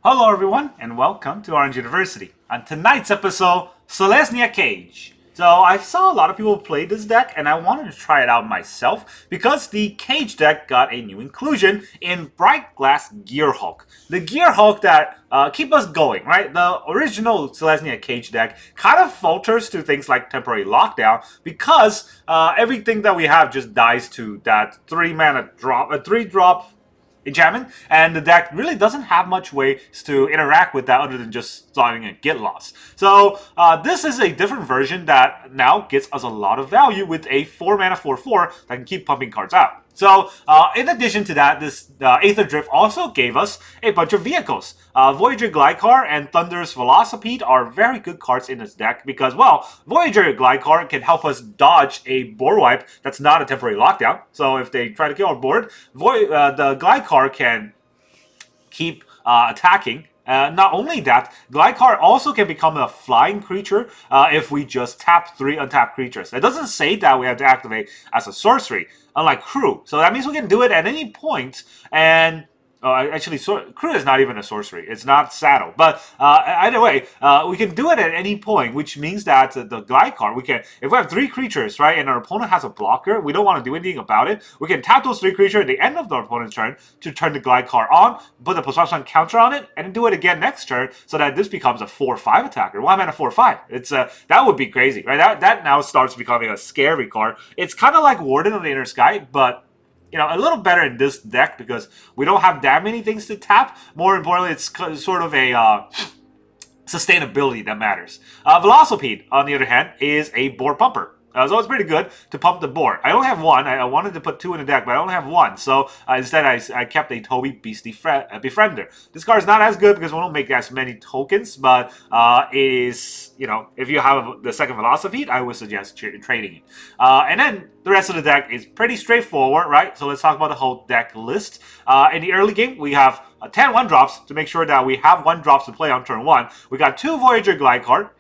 Hello everyone, and welcome to Orange University. On tonight's episode, Selesnya Cage. So I saw a lot of people play this deck, and I wanted to try it out myself because the Cage deck got a new inclusion in Brightglass Gearhulk. The Gearhulk that keep us going, right? The original Selesnya Cage deck kind of falters to things like Temporary Lockdown because everything that we have just dies to that 3-mana drop, a 3-drop enchantment, and the deck really doesn't have much ways to interact with that other than just starting a get lost. So this is a different version that now gets us a lot of value with a 4-mana 4/4 that can keep pumping cards out. So, in addition to that, this Aetherdrift also gave us a bunch of vehicles. Voyager Glycar and Thunderous Velocipede are very good cards in this deck because, well, Voyager Glycar can help us dodge a board wipe that's not a temporary lockdown. So if they try to kill our board, the Glycar can keep attacking. Not only that, Glycar also can become a flying creature if we just tap 3 untapped creatures. It doesn't say that we have to activate as a sorcery, unlike Crew. So that means we can do it at any point, and actually, Crew is not even a sorcery. It's not Saddle. But either way, we can do it at any point, which means that the Glycar, if we have 3 creatures, right, and our opponent has a blocker, we don't want to do anything about it, we can tap those 3 creatures at the end of the opponent's turn to turn the Glycar on, put the +1/+1 counter on it, and then do it again next turn so that this becomes a 4/5 attacker. 1-mana 4/5. That would be crazy, right? That now starts becoming a scary card. It's kind of like Warden of the Inner Sky, but a little better in this deck because we don't have that many things to tap. More importantly, it's sort of a sustainability that matters. Velocipede, on the other hand, is a board pumper. So it's pretty good to pump the board. I only have 1. I wanted to put 2 in the deck, but I only have 1. So instead, I kept a Toby Beastie Befriender. This card is not as good because we don't make as many tokens, but it is, if you have the second Velocipede, I would suggest trading it. And then the rest of the deck is pretty straightforward, right? So let's talk about the whole deck list. In the early game, we have 10 1-drops to make sure that we have 1-drops to play on turn 1. We got 2 Voyager Glycar,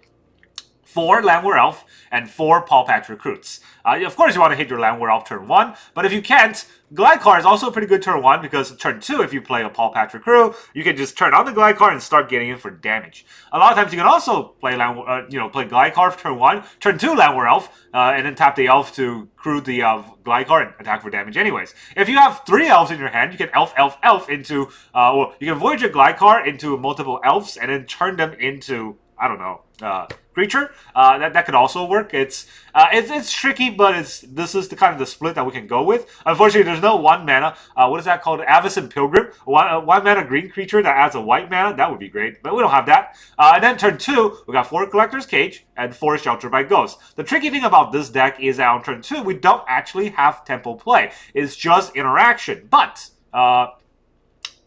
4 Llanowar Elves, and 4 Pawpatch Recruits. Of course, you want to hit your Llanowar Elf turn 1, but if you can't, Glycar is also a pretty good turn 1 because turn 2, if you play a Pawpatch Recruit, you can just turn on the Glycar and start getting in for damage. A lot of times, you can also play play Glycar for turn 1, turn 2 Llanowar Elf, and then tap the Elf to crew the Glycar and attack for damage anyways. If you have 3 Elves in your hand, you can Elf into, or you can Voyager Glycar into multiple Elves and then turn them into, I don't know, creature. That could also work. It's tricky, but this is the kind of the split that we can go with. Unfortunately, there's no 1-mana. What is that called? Avacyn Pilgrim. 1-mana green creature that adds a white mana. That would be great, but we don't have that. And then turn 2, we got 4 Collector's Cage and 4 Shelter by Ghost. The tricky thing about this deck is that on turn 2, we don't actually have tempo play. It's just interaction. But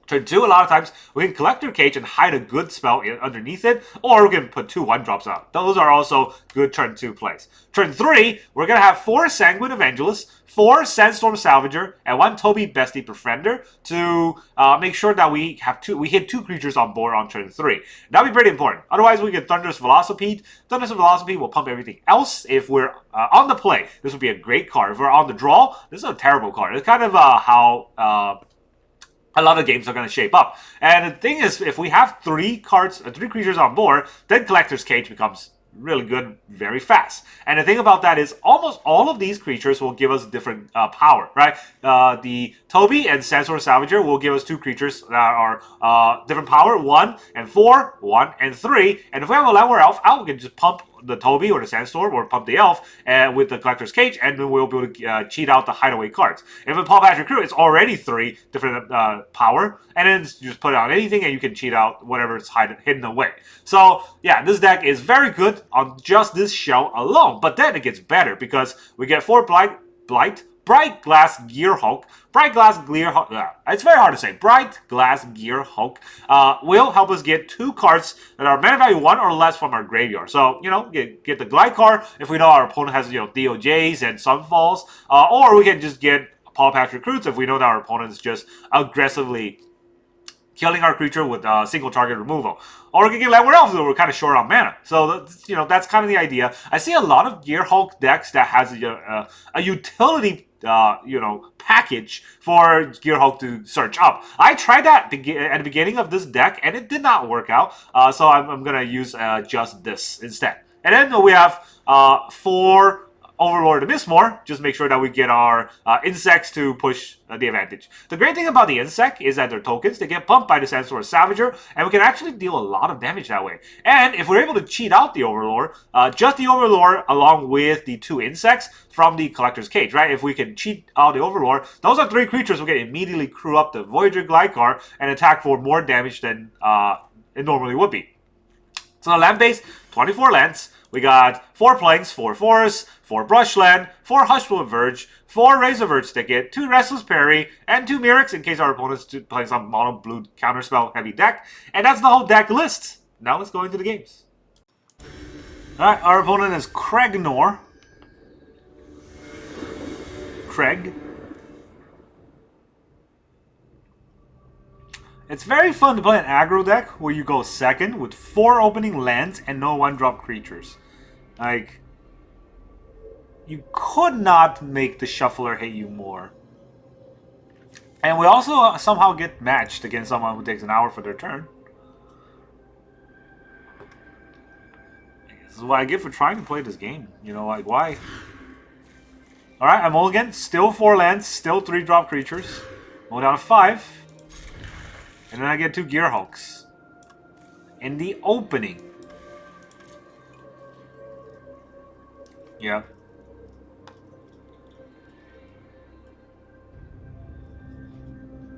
turn 2, a lot of times, we can Collector Cage and hide a good spell underneath it, or we can put 2 1-drops out. Those are also good turn 2 plays. Turn 3, we're going to have 4 Sanguine Evangelist, 4 Sandstorm Salvager, and 1 Toby Beastie Befriender to make sure that we hit 2 creatures on board on turn 3. That would be pretty important. Otherwise, we get Thunderous Velocipede. Thunderous Velocipede will pump everything else. If we're on the play, this would be a great card. If we're on the draw, this is a terrible card. It's kind of how a lot of games are going to shape up. And the thing is, if we have 3 creatures on board, then Collector's Cage becomes really good very fast. And the thing about that is almost all of these creatures will give us different power, right? The Toby and Sandstorm Salvager will give us 2 creatures that are different power, 1 and 4, 1 and 3. And if we have a Llanowar Elf out, we can just pump the Toby or the Sandstorm or pump the Elf with the Collector's Cage, and then we'll be able to cheat out the Hideaway cards. If a Pawpatch Recruit, it's already 3 different power, and then you just put it on anything and you can cheat out whatever's hidden away. So yeah, this deck is very good on just this shell alone, but then it gets better because we get 4 Brightglass Gearhulk. Brightglass Gearhulk, it's very hard to say. Brightglass Gearhulk will help us get 2 cards that are mana value 1 or less from our graveyard. So, get the Glycar if we know our opponent has, DOJs and Sunfalls. Or we can just get Pawpatch Recruits if we know that our opponent is just aggressively killing our creature with single target removal. Or we can get Llanowar Elves, we're kind of short on mana. So, that's kind of the idea. I see a lot of Gearhulk decks that has a utility you know, package for Gearhulk to search up. I tried that at the beginning of this deck, and it did not work out. So I'm gonna use just this instead. And then we have 4 Overlord and Mistmoors. Just make sure that we get our insects to push the advantage. The great thing about the insect is that they're tokens. They get pumped by the Sandstorm Salvager, and we can actually deal a lot of damage that way. And if we're able to cheat out the Overlord, just the Overlord along with the 2 insects from the Collector's Cage, right? If we can cheat out the Overlord, those are 3 creatures who can immediately crew up the Voyager Glycar and attack for more damage than it normally would be. So the land base, 24 lands. We got 4 plains, 4 forests, 4 Brushland, 4 Hushwood Verge, 4 Razorverge Thicket, 2 Restless Prairie, and 2 Mirrex in case our opponent's playing some mono blue counterspell heavy deck. And that's the whole deck list. Now let's go into the games. Alright, our opponent is Craig. It's very fun to play an aggro deck where you go second with 4 opening lands and no 1-drop creatures. Like, you could not make the shuffler hate you more. And we also somehow get matched against someone who takes an hour for their turn. This is what I get for trying to play this game. You know, like, why? Alright, I'm mulligan. Still 4 lands, still 3-drop creatures. Go down to 5. And then I get 2 Gearhulks. In the opening. Yeah.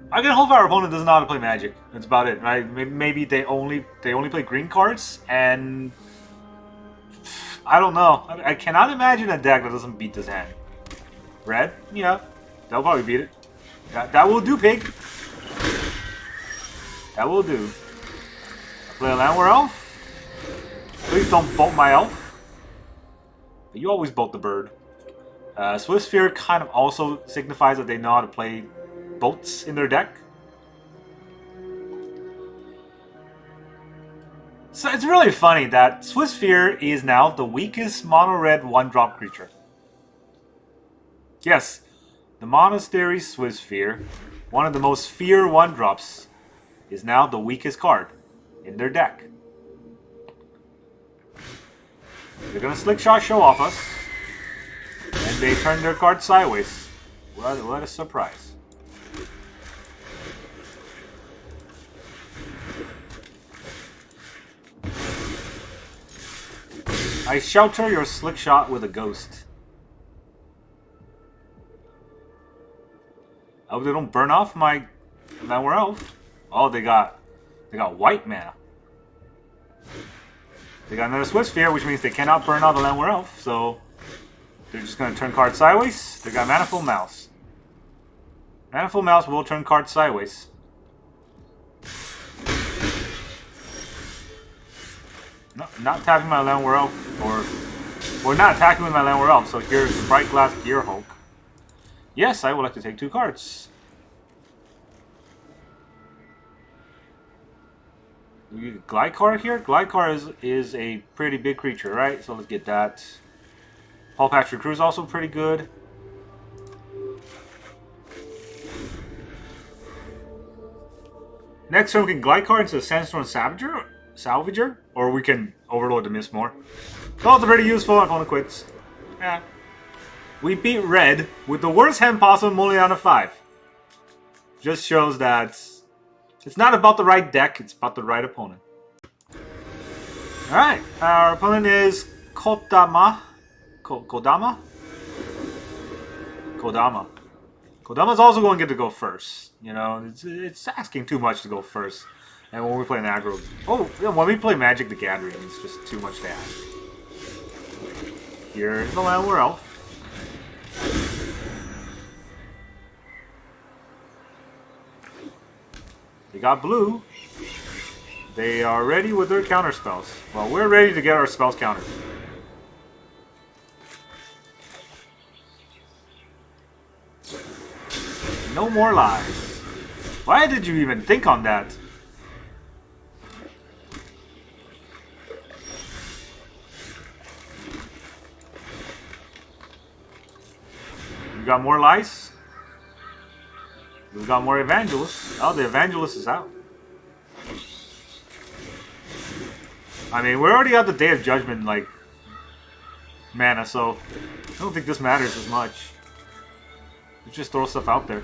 I can hope our opponent doesn't know how to play Magic. That's about it, right? Maybe they only play green cards, and I don't know. I cannot imagine a deck that doesn't beat this hand. Red? Yeah. They'll probably beat it. That will do, pig. That will do. I play a Llanowar Elf. Please don't bolt my elf. But you always bolt the bird. Swift Sphere kind of also signifies that they know how to play boats in their deck. So it's really funny that Swift Sphere is now the weakest mono-red 1-drop creature. Yes, the Monastery Swift Sphere, one of the most feared 1-drops, is now the weakest card in their deck. They're gonna Slick Shot show off us, and they turn their card sideways. What a surprise. I shelter your Slick Shot with a ghost. I hope they don't burn off my Llanowar Elf. Oh, they got white mana. They got another Swift Sphere, which means they cannot burn out the Llanowar Elf, so they're just going to turn cards sideways. They got Manifold Mouse. Manifold Mouse will turn cards sideways. No, not tapping my Llanowar Elf, or not attacking with my Llanowar Elf, so here's the Brightglass Gearhulk. Yes, I would like to take 2 cards. Glycar here? Glycar is a pretty big creature, right? So let's get that. Pawpatch Recruit is also pretty good. Next turn we can Glycar into the Sandstorm Salvager, or we can Overlord the Mistmoors. Both are pretty useful. Opponent quits. Yeah. We beat red with the worst hand possible, only down to 5. Just shows that it's not about the right deck, it's about the right opponent. Alright, our opponent is Kodama. Kodama? Kodama's also going to get to go first. You know, it's asking too much to go first. And when we play an aggro... Oh, yeah, when we play Magic the Gathering, it's just too much to ask. Here's the Llanowar Elf. They got blue. They are ready with their counter spells. Well, we're ready to get our spells countered. No more lies. Why did you even think on that? got more lice. We've got more evangelists. Oh, the evangelist is out. I mean, we're already at the Day of Judgment, like, mana, so I don't think this matters as much. Let's just throw stuff out there.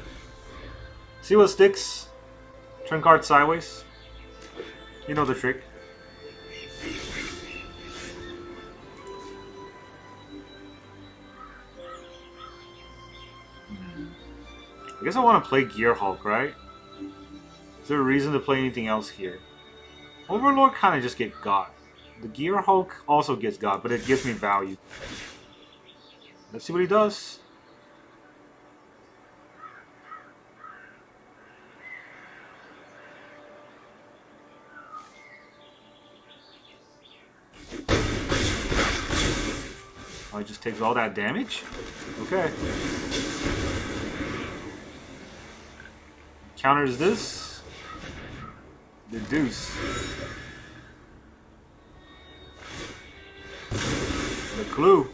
See what sticks. Turn card sideways. You know the trick. I guess I want to play Gearhulk, right? Is there a reason to play anything else here? Overlord kind of just get got. The Gearhulk also gets got, but it gives me value. Let's see what he does. Oh, he just takes all that damage? Okay. Counters this. The deuce. The clue.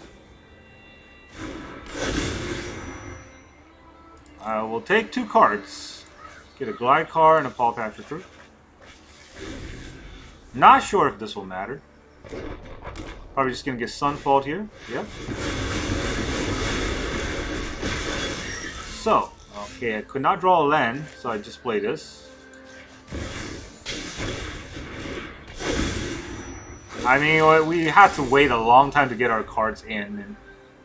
I will take 2 cards. Get a Glide card and a Pawpatch Recruit. Not sure if this will matter. Probably just gonna get Sunfalled here. Yep. So, okay, I could not draw a land, so I just play this. I mean, we had to wait a long time to get our cards in, and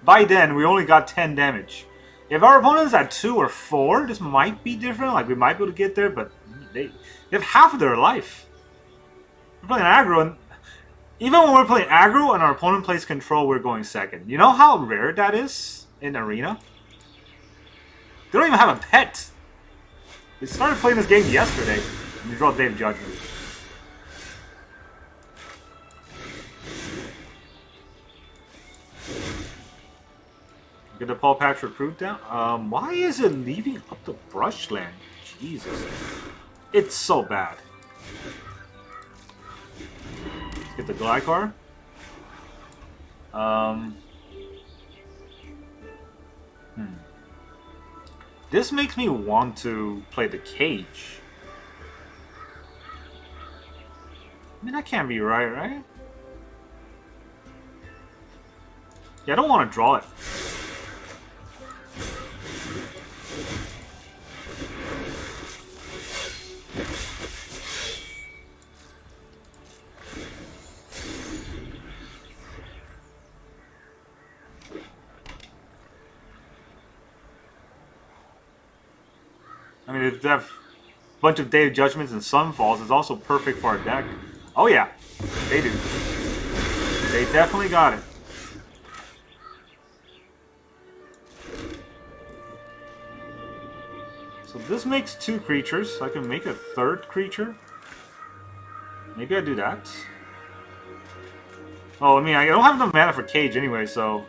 by then we only got 10 damage. If our opponent's at 2 or 4, this might be different. Like, we might be able to get there, but they have half of their life. We're playing aggro, and even when we're playing aggro and our opponent plays control, we're going second. You know how rare that is in Arena? They don't even have a pet. They started playing this game yesterday, and they draw Day of Judgment. Get the Pawpatch Recruit down. Why is it leaving up the Brushland? Jesus. It's so bad. Let's get the Glide card. This makes me want to play the Cage. I mean, that can't be right? Yeah, I don't want to draw it. I mean, if they have a bunch of Day of Judgments and Sunfalls, it's also perfect for our deck. Oh yeah, they do. They definitely got it. So this makes 2 creatures. I can make a 3rd creature. Maybe I do that. Oh, I mean, I don't have enough mana for Cage anyway, so...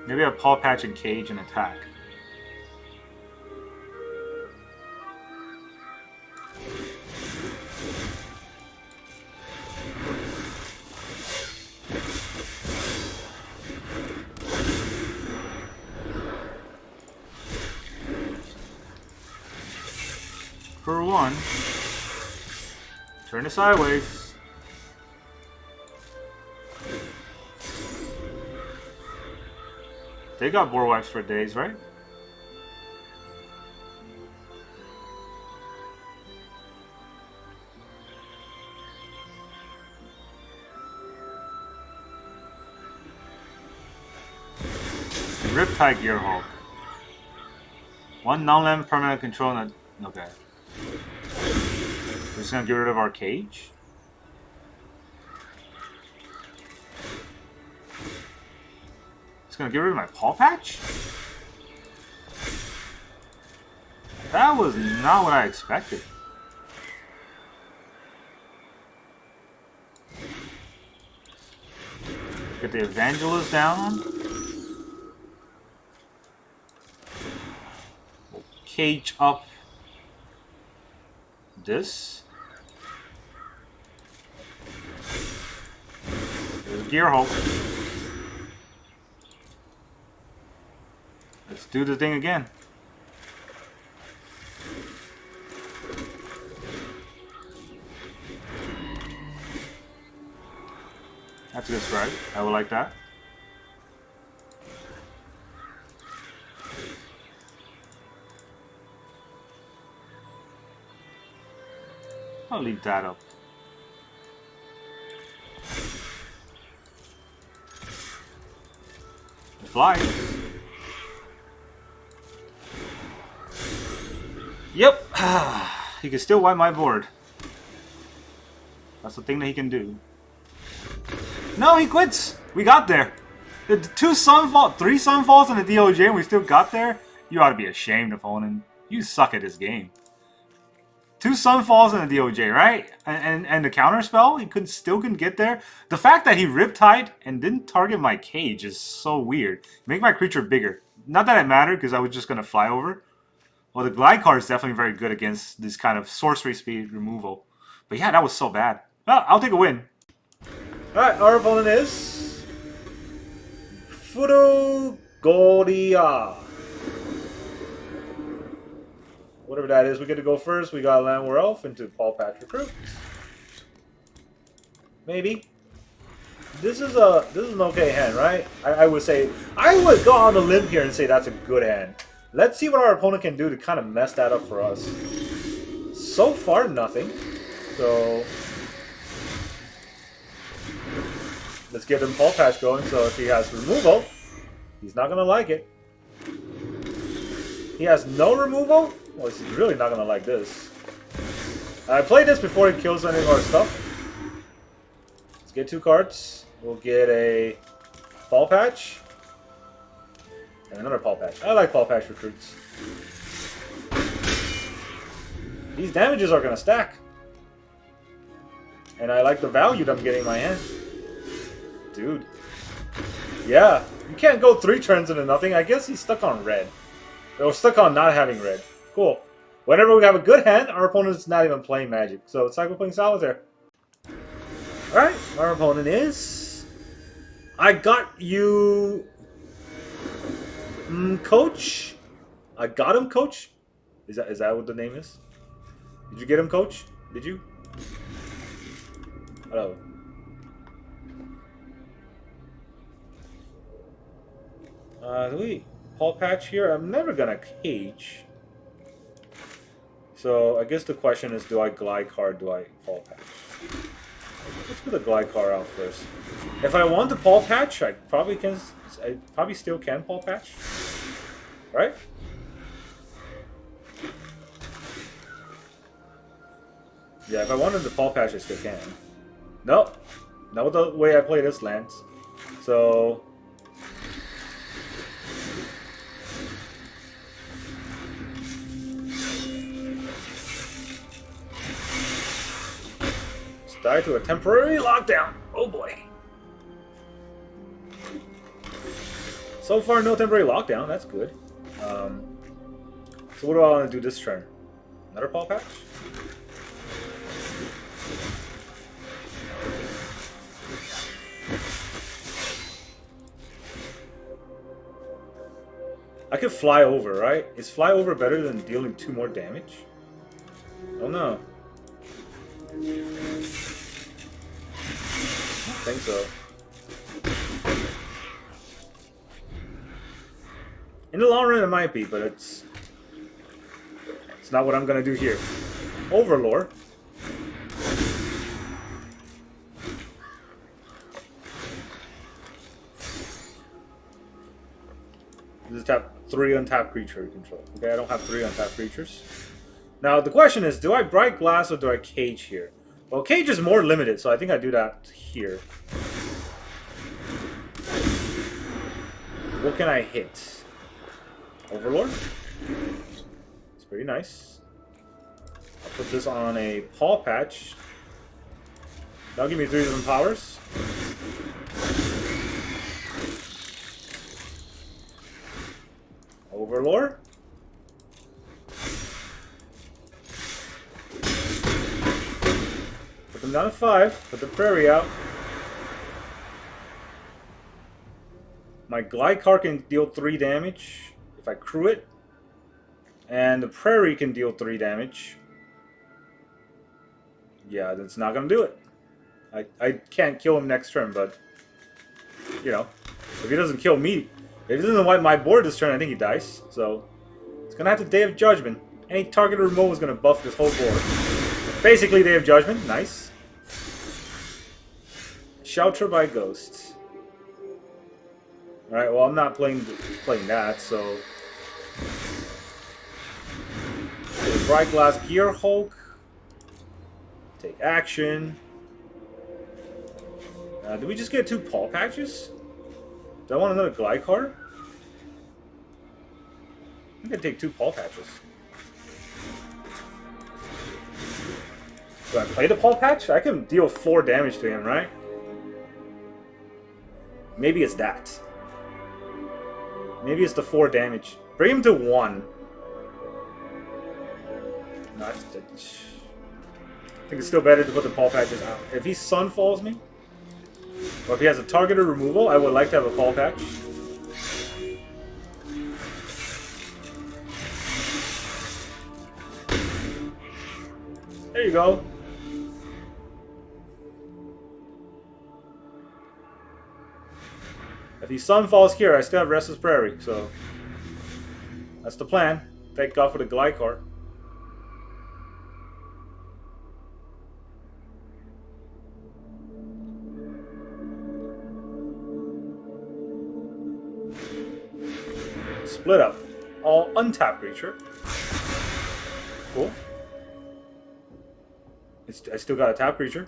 Maybe I have Pawpatch and Cage and attack. For 1, turn it sideways. They got board wipes for days, right? Riptide Gearhulk. 1 non-land permanent control and a... Okay. We're just gonna get rid of our Cage. Just gonna get rid of my Pawpatch? That was not what I expected. Get the Evangelist down. We'll Cage up this. Gearhulk. Let's do the thing again. That's a good strike. I would like that. I'll leave that up. Fly. Yep. He can still wipe my board. That's the thing that he can do. No, he quits. We got there. The 2 Sunfall, 3 Sunfalls and a DOJ, and we still got there. You ought to be ashamed, opponent. You suck at this game. 2 Sunfalls and a DOJ, right? And the counter spell, he still couldn't get there. The fact that he Riptide and didn't target my cage is so weird. Make my creature bigger. Not that it mattered, because I was just gonna fly over. Well, the glide card is definitely very good against this kind of sorcery speed removal. But yeah, that was so bad. Well, I'll take a win. Alright, our opponent is Furugoria. Whatever that is, we get to go first. We got Llanowar Elf into Pawpatch Recruit. Maybe. This is an okay hand, right? I would say I would go on a limb here and say that's a good hand. Let's see what our opponent can do to kind of mess that up for us. So far, nothing. So let's get him Pawpatch going. So if he has removal, he's not gonna like it. He has no removal. Well, he's really not gonna like this. I played this before he kills any of our stuff. Let's get 2 cards. We'll get a Pawpatch and another Pawpatch. I like Pawpatch Recruits. These damages are gonna stack, and I like the value that I'm getting in my hand, dude. Yeah, you can't go 3 turns into nothing. I guess he's stuck on red. Or stuck on not having red. Cool. Whenever we have a good hand, our opponent's not even playing Magic. So it's like we're playing Solitaire. Alright, our opponent is... I got you... Coach? I got him, Coach? Is that what the name is? Did you get him, Coach? Did you? Hello. Do we... Pawpatch here? I'm never gonna cage. So I guess the question is, do I glide card, do I Pawpatch? Let's put the glide card out first. If I want to Pawpatch, I probably still can Pawpatch. Right? Yeah, if I wanted to Pawpatch, I still can. Nope. Not the way I play this lands. So die to a temporary lockdown. Oh boy. So far, no temporary lockdown. That's good. So what do I want to do this turn? Another Pawpatch? I could fly over, right? Is fly over better than dealing 2 more damage? Oh no. I think so. In the long run, it might be, but it's not what I'm gonna do here. Overlord. This is tap 3 untapped creature control. Okay, I don't have 3 untapped creatures. Now the question is, do I Brightglass or do I cage here? Well, cage is more limited, so I think I do that here. What can I hit? Overlord? It's pretty nice. I'll put this on a Pawpatch. That'll give me 3 different powers. Overlord? Put them down to 5. Put the Prairie out. My Glycar can deal 3 damage if I crew it. And the Prairie can deal 3 damage. Yeah, that's not going to do it. I can't kill him next turn, but... You know, if he doesn't kill me... If he doesn't wipe my board this turn, I think he dies. So, it's going to have to Day of Judgment. Any targeted removal is going to buff this whole board. Basically, Day of Judgment. Nice. Shelter by Ghosts. Alright, well, I'm not playing that, so... Brightglass Gearhulk. Take action. Did we just get 2 Pawpatches? Do I want another Glycar? I'm gonna take 2 Pawpatches. Do I play the Pawpatch? I can deal 4 damage to him, right? Maybe it's that. Maybe it's the 4 damage. Bring him to 1. No, I think it's still better to put the Pawpatches out. If he Sunfalls me, or if he has a targeted removal, I would like to have a Pawpatch. There you go. If he Sunfalls here, I still have Restless Prairie, so that's the plan. Thank God for the Glycar. Split up. All untapped creature. Cool. I still got a tap creature.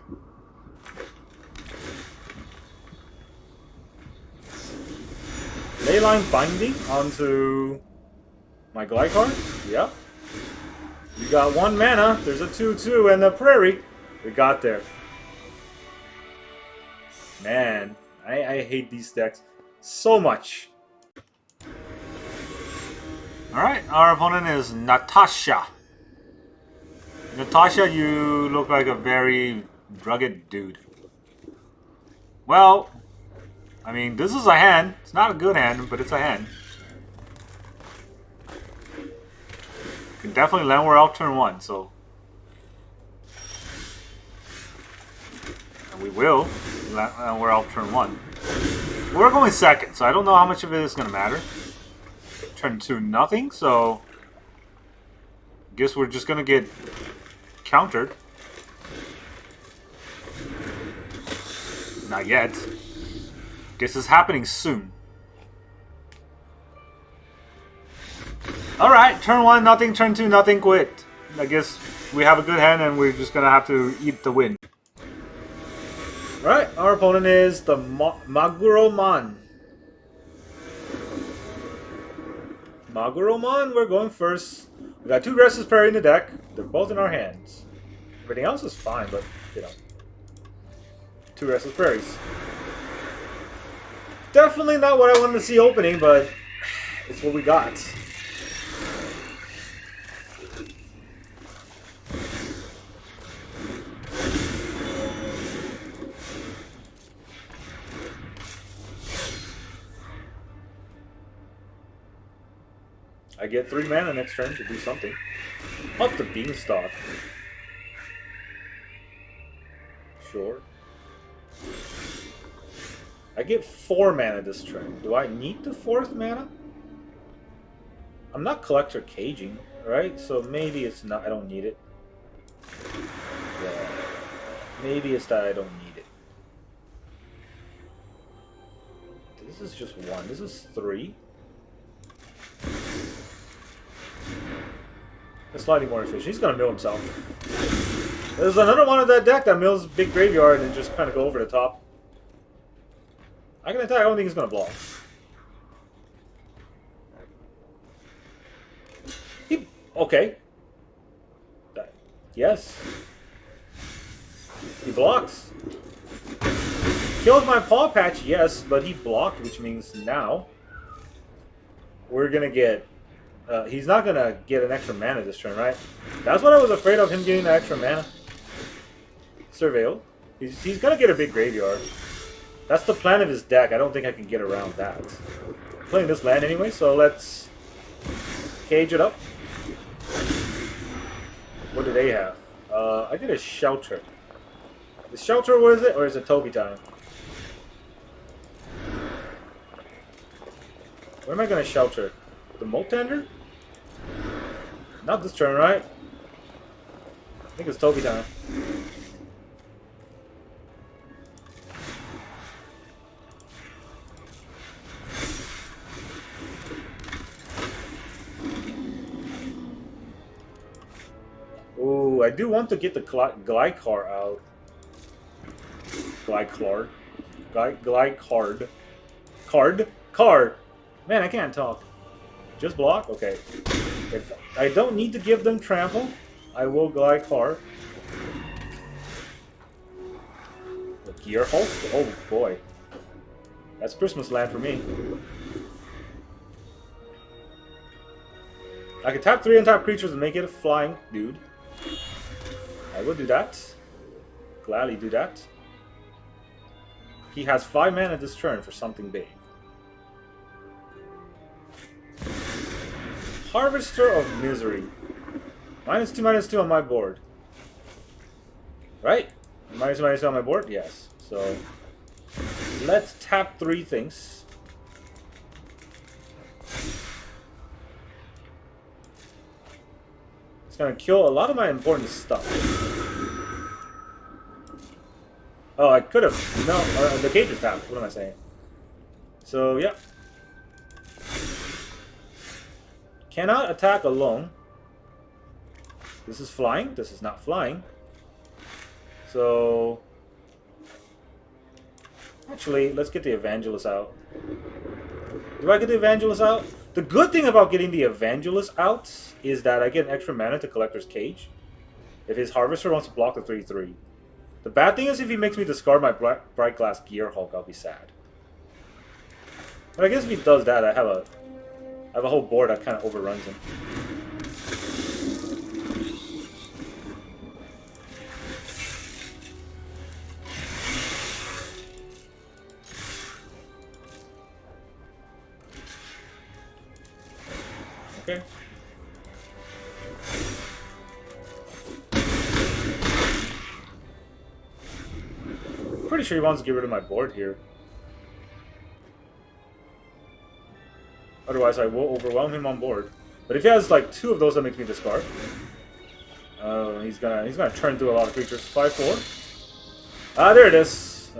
Leyline Binding onto my Glycar. Yep. You got 1 mana. There's a 2/2 and a Prairie. We got there. Man, I hate these decks so much. Alright, our opponent is Natasha. Natasha, you look like a very rugged dude. Well, I mean, this is a hand. It's not a good hand, but it's a hand. You can definitely Llanowar Elves turn 1, so... And we will Llanowar Elves turn 1. We're going second, so I don't know how much of it is going to matter. Turn 2, nothing, so... Guess we're just going to get countered. Not yet. Guess it's happening soon. Alright, turn 1, nothing, turn 2, nothing, quit. I guess we have a good hand and we're just gonna have to eat the win. Right, our opponent is the Maguroman. Maguroman, we're going first. We got 2 Restless Prairie in the deck. They're both in our hands. Everything else is fine, but, you know. 2 Restless Prairies. Definitely not what I wanted to see opening, but it's what we got. I get 3 mana next turn to do something. Up the Beanstalk. Sure. I get 4 mana this turn. Do I need the 4th mana? I'm not Collector Caging, right? So maybe it's not. I don't need it. Yeah. Maybe it's that I don't need it. This is just 1. This is 3. It's slightly more efficient. He's gonna mill himself. There's another one of that deck that mills big graveyard and just kind of go over the top. I can attack. I don't think he's gonna block. Okay. Yes. He blocks. Kills my Pawpatch, yes, but he blocked, which means now we're gonna get. He's not gonna get an extra mana this turn, right? That's what I was afraid of, him getting the extra mana. Surveil. He's gonna get a big graveyard. That's the plan of his deck. I don't think I can get around that. I'm playing this land anyway, so let's cage it up. What do they have? I did a shelter. The shelter, what is it? Or is it Toby time? What am I going to shelter? The Moltander? Not this turn, right? I think it's Toby time. Ooh, I do want to get the Glycar out. Glycard. Card. Man, I can't talk. Just block? Okay. If I don't need to give them trample, I will Glycar. The Gearhulk? Oh boy. That's Christmas land for me. I can tap 3 untap creatures and make it a flying dude. I will do that. Gladly do that. He has 5 mana this turn for something big. Harvester of Misery. -2/-2 on my board. Right? -2/-2 on my board? Yes. So, let's tap 3 things. It's gonna kill a lot of my important stuff. Oh, I could have. No, the cage is tapped. What am I saying? So, yeah. Cannot attack alone. This is flying. This is not flying. So, actually, let's get the Evangelist out. Do I get the Evangelist out? The good thing about getting the Evangelist out is that I get an extra mana to Collector's Cage. If his Harvester wants to block the 3/3. The bad thing is if he makes me discard my Brightglass Gearhulk, I'll be sad. But I guess if he does that, I have a whole board that kind of overruns him. Okay. Pretty sure he wants to get rid of my board here. Otherwise, I will overwhelm him on board. But if he has like 2 of those, that makes me discard. He's gonna turn through a lot of creatures. 5/4. Ah, there it is.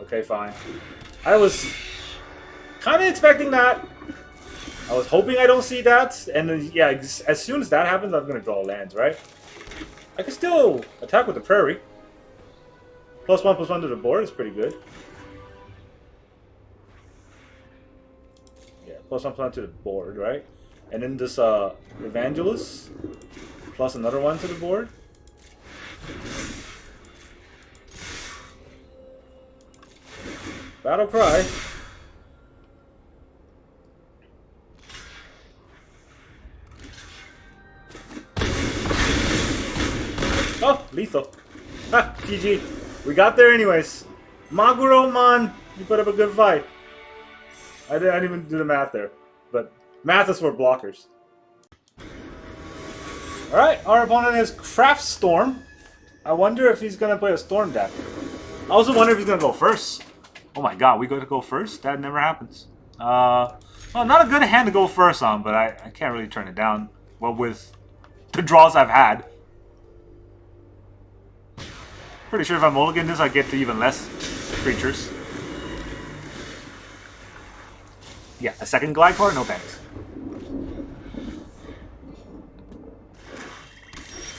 Okay, fine. I was kind of expecting that. I was hoping I don't see that, and then, yeah, as soon as that happens, I'm gonna draw lands, right? I can still attack with the Prairie. +1/+1 to the board is pretty good. Yeah, +1/+1 to the board, right? And then this Evangelist plus another one to the board. Battle Cry. Oh, lethal. Ha, GG. We got there anyways. Maguro-man, you put up a good fight. I didn't even do the math there. But math is for blockers. Alright, our opponent is Craftstorm. I wonder if he's going to play a Storm deck. I also wonder if he's going to go first. Oh my god, we got to go first? That never happens. Well, not a good hand to go first on, but I can't really turn it down. Well, with the draws I've had. Pretty sure if I mulligan this, I get to even less creatures. Yeah, a second Glycar? No thanks.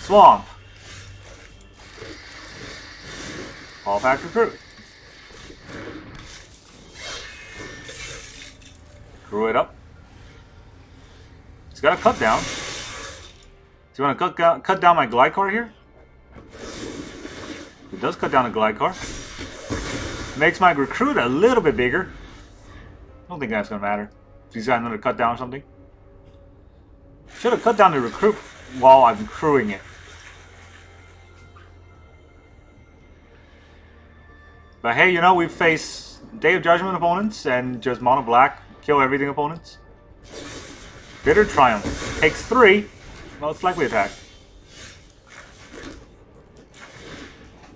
Swamp. Pawpatch Recruit. Screw it up. He's got a cut down. Do you want to cut down my Glycar here? He does cut down a Glycar. Makes my Recruit a little bit bigger. I don't think that's going to matter. If he's got another cut down or something. Should have cut down the Recruit while I'm crewing it. But hey, you know, we face Day of Judgment opponents and just mono black, kill everything opponents. Bitter Triumph. Takes 3. Most likely attack.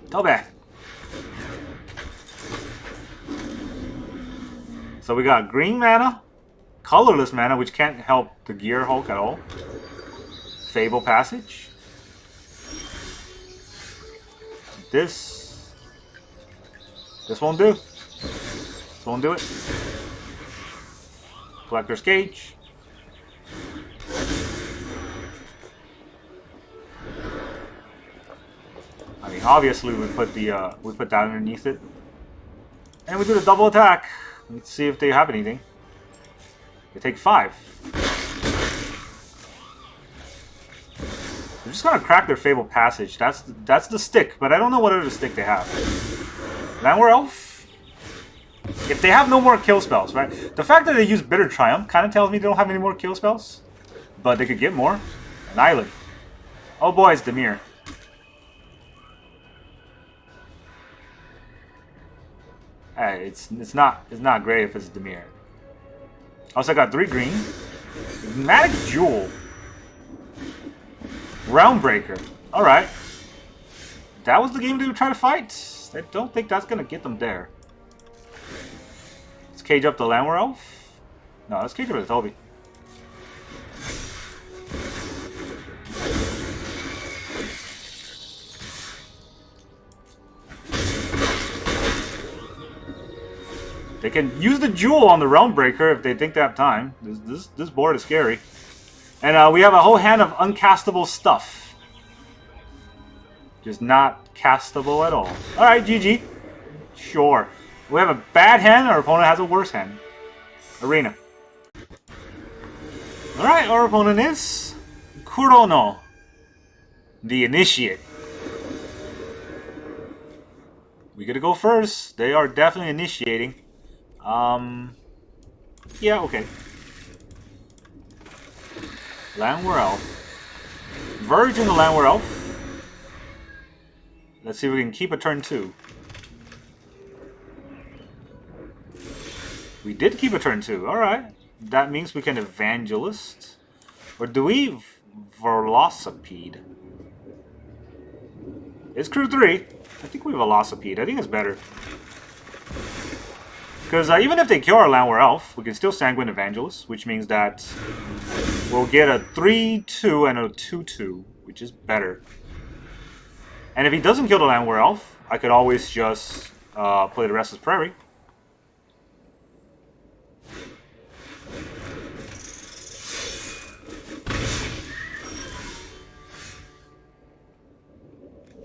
Tobe. So we got green mana, colorless mana, which can't help the Gearhulk at all. Fable Passage. This won't do. This won't do it. Collector's Cage. I mean, obviously we put that underneath it, and we do the double attack. Let's see if they have anything. They take 5. They're just gonna crack their Fable Passage. That's the stick, but I don't know what other stick they have. Llanowar Elf. If they have no more kill spells, right? The fact that they use Bitter Triumph kind of tells me they don't have any more kill spells, but they could get more. An island. Oh boy, it's Dimir. Hey, it's not great if it's Dimir. Also, I got 3 green. Magic Jewel. Realmbreaker. Alright. That was the game they were trying to fight. I don't think that's gonna get them there. Let's cage up the Llanowar Elf. No, let's cage up the Toby. They can use the Jewel on the Realmbreaker if they think they have time. This board is scary. And we have a whole hand of uncastable stuff. Just not castable at all. Alright, GG. Sure. We have a bad hand, our opponent has a worse hand. Arena. Alright, our opponent is Kurono, the Initiate. We gotta go first. They are definitely initiating. Yeah, okay. Llanowar Elf. Verge in the Llanowar Elf. Let's see if we can keep a turn 2. We did keep a turn 2, alright. That means we can Evangelist. Or do we Velocipede? It's crew 3. I think we Velocipede. I think it's better. Because even if they kill our Llanowar Elf, we can still Sanguine Evangelist, which means that we'll get a 3-2 and a 2-2, which is better. And if he doesn't kill the Llanowar Elf, I could always just play the Restless Prairie.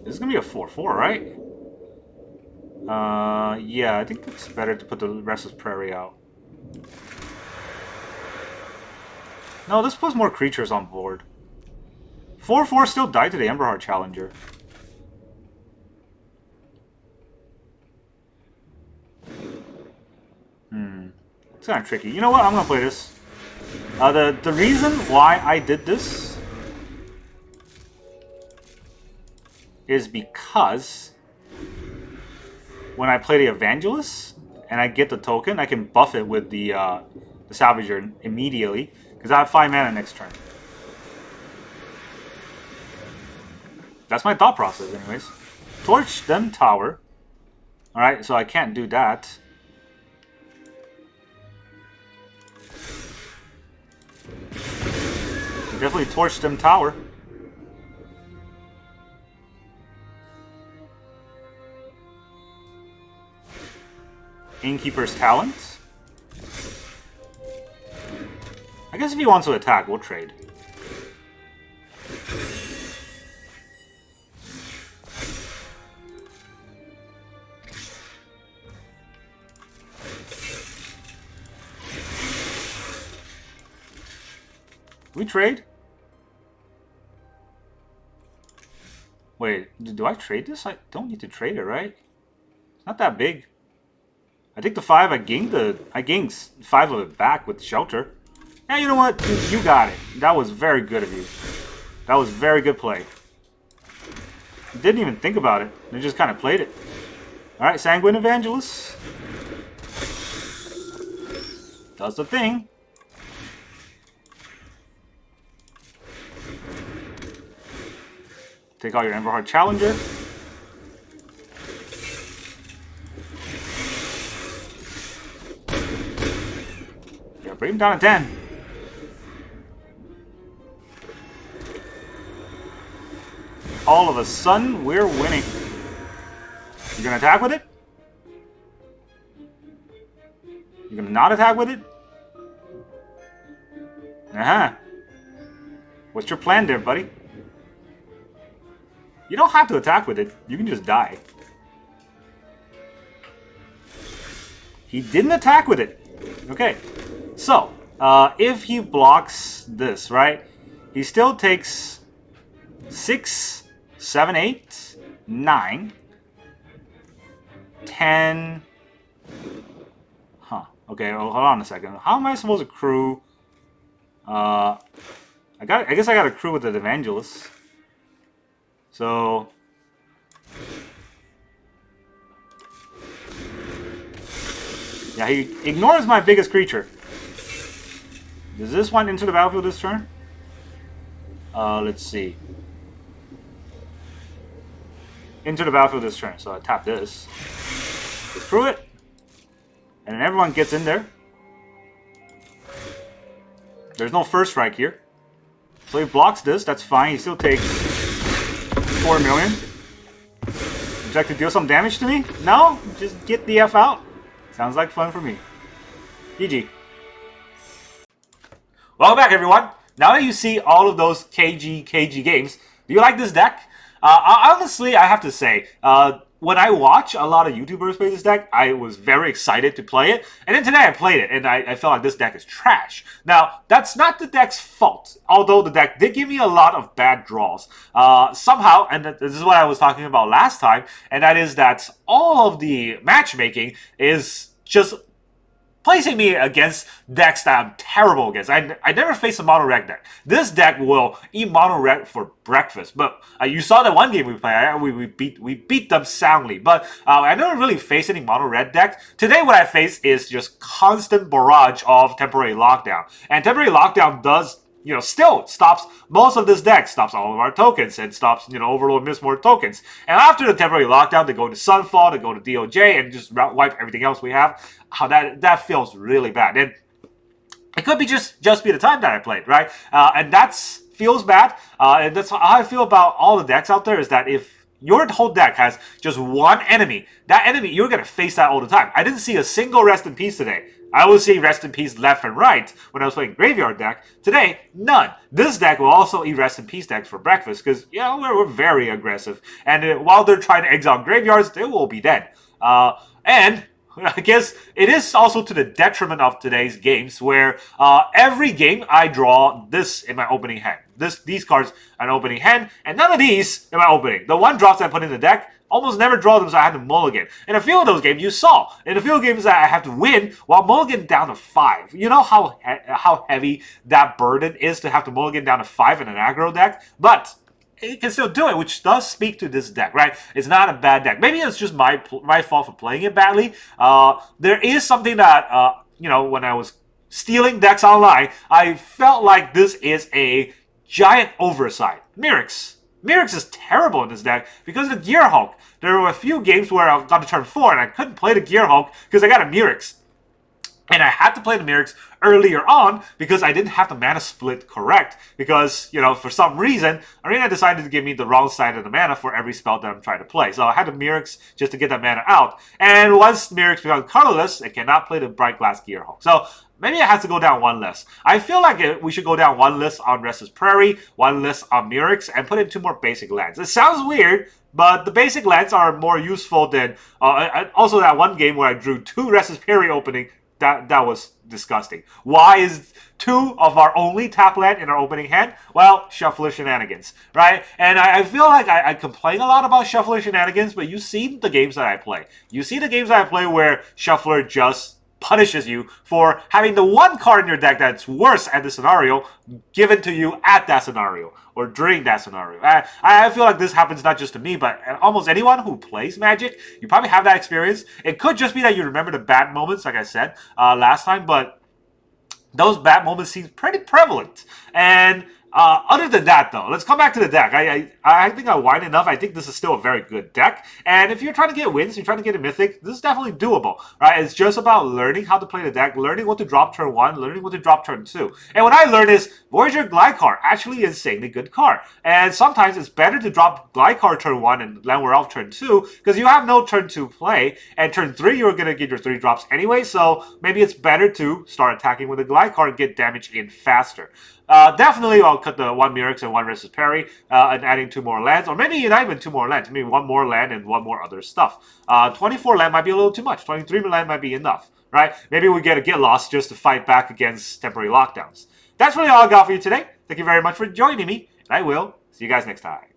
This is going to be a 4-4, right? Yeah, I think it's better to put the Restless Prairie out. No, this puts more creatures on board. 4-4 still died to the Emberheart Challenger. It's kind of tricky. You know what? I'm going to play this. The reason why I did this is because when I play the Evangelist and I get the token, I can buff it with the Salvager immediately because I have 5 mana next turn. That's my thought process anyways. Torch them tower. Alright, so I can't do that. Definitely torch them tower. Innkeeper's Talent. I guess if he wants to attack, we'll trade. We trade? Wait, do I trade this? I don't need to trade it, right? It's not that big. I think the 5, I gained 5 of it back with shelter. Yeah, you know what? You got it. That was very good of you. That was very good play. Didn't even think about it. They just kind of played it. Alright, Sanguine Evangelist. Does the thing. Take out your Emberheart Challenger. Yeah, bring him down to 10. All of a sudden, we're winning. You gonna attack with it? You gonna not attack with it? Uh-huh. What's your plan there, buddy? You don't have to attack with it. You can just die. He didn't attack with it. Okay. So, if he blocks this, right? He still takes 6, 7, 8, 9, 10... Huh. Okay, well, hold on a second. How am I supposed to crew? I guess I got to crew with the Evangelist. So... yeah, he ignores my biggest creature. Does this one enter the battlefield this turn? Let's see. Into the battlefield this turn, so I tap this. Just crew it. And then everyone gets in there. There's no first strike here. So he blocks this, that's fine. He still takes 4 million. Would you like to deal some damage to me? No? Just get the F out. Sounds like fun for me. GG. Welcome back, everyone. Now that you see all of those KG games, do you like this deck? Honestly, I have to say, when I watch a lot of YouTubers play this deck, I was very excited to play it. And then today I played it, and I felt like this deck is trash. Now, that's not the deck's fault, although the deck did give me a lot of bad draws. Somehow, and this is what I was talking about last time, and that is that all of the matchmaking is just placing me against decks that I'm terrible against. I never faced a mono red deck. This deck will eat mono red for breakfast. But you saw that one game we played. We beat them soundly. But I never really faced any mono red deck. Today what I face is just constant barrage of Temporary Lockdown. And Temporary Lockdown does, still stops most of this deck, stops all of our tokens, and stops, Overlord Mistmoors tokens. And after the Temporary Lockdown, they go to Sunfall, they go to DOJ, and just wipe everything else we have. How that feels really bad. And it could be just be the time that I played, right? And feels bad. And that's how I feel about all the decks out there, is that if your whole deck has just one enemy, that enemy, you're going to face that all the time. I didn't see a single Rest in Peace today. I would see Rest in Peace left and right when I was playing Graveyard deck. Today, none. This deck will also eat Rest in Peace decks for breakfast because, we're very aggressive. And while they're trying to exile graveyards, they will be dead. And I guess it is also to the detriment of today's games, where every game I draw this in my opening hand. These cards in my opening hand, and none of these in my opening. The one drops I put in the deck, almost never draw them, so I had to mulligan. In a few of those games, you saw. In a few games that I have to win while mulligan down to 5. You know how heavy that burden is to have to mulligan down to 5 in an aggro deck? But it can still do it, which does speak to this deck, right? It's not a bad deck. Maybe it's just my fault for playing it badly. There is something that, when I was stealing decks online, I felt like this is a giant oversight. Mirrex is terrible in this deck because of the Gearhulk. There were a few games where I got to turn 4 and I couldn't play the Gearhulk because I got a Mirrex. And I had to play the Mirrex earlier on because I didn't have the mana split correct. Because, for some reason, Arena decided to give me the wrong side of the mana for every spell that I'm trying to play. So I had the Mirrex just to get that mana out. And once Mirrex becomes colorless, it cannot play the Brightglass Gearhulk. So maybe it has to go down one less. I feel like we should go down one less on Restless Prairie, one less on Mirrex, and put in 2 more basic lands. It sounds weird, but the basic lands are more useful than... also that one game where I drew 2 Restless Prairie opening. That was disgusting. Why is 2 of our only tap land in our opening hand? Well, Shuffler Shenanigans, right? And I feel like I complain a lot about Shuffler Shenanigans, but you see the games that I play. You see the games that I play where Shuffler just punishes you for having the one card in your deck that's worse at the scenario given to you at that scenario or during that scenario. I feel like this happens not just to me, but almost anyone who plays Magic. You probably have that experience. It could just be that you remember the bad moments, like I said last time, but those bad moments seem pretty prevalent. And other than that, though, let's come back to the deck. I think I whined enough. I think this is still a very good deck. And if you're trying to get wins, you're trying to get a Mythic, this is definitely doable, right? It's just about learning how to play the deck, learning what to drop turn 1, learning what to drop turn 2. And what I learned is Voyager Glycar, actually insanely good card. And sometimes it's better to drop Glycar turn 1 and Llanowar Elf turn 2, because you have no turn 2 play, and turn 3 you're going to get your 3 drops anyway, so maybe it's better to start attacking with a Glycar and get damage in faster. Definitely, I'll cut the 1 Mirrex and 1 Restless Prairie and adding 2 more lands. Or maybe not even 2 more lands. Maybe 1 more land and 1 more other stuff. 24 land might be a little too much. 23 land might be enough, right? Maybe we get lost just to fight back against temporary lockdowns. That's really all I got for you today. Thank you very much for joining me, and I will see you guys next time.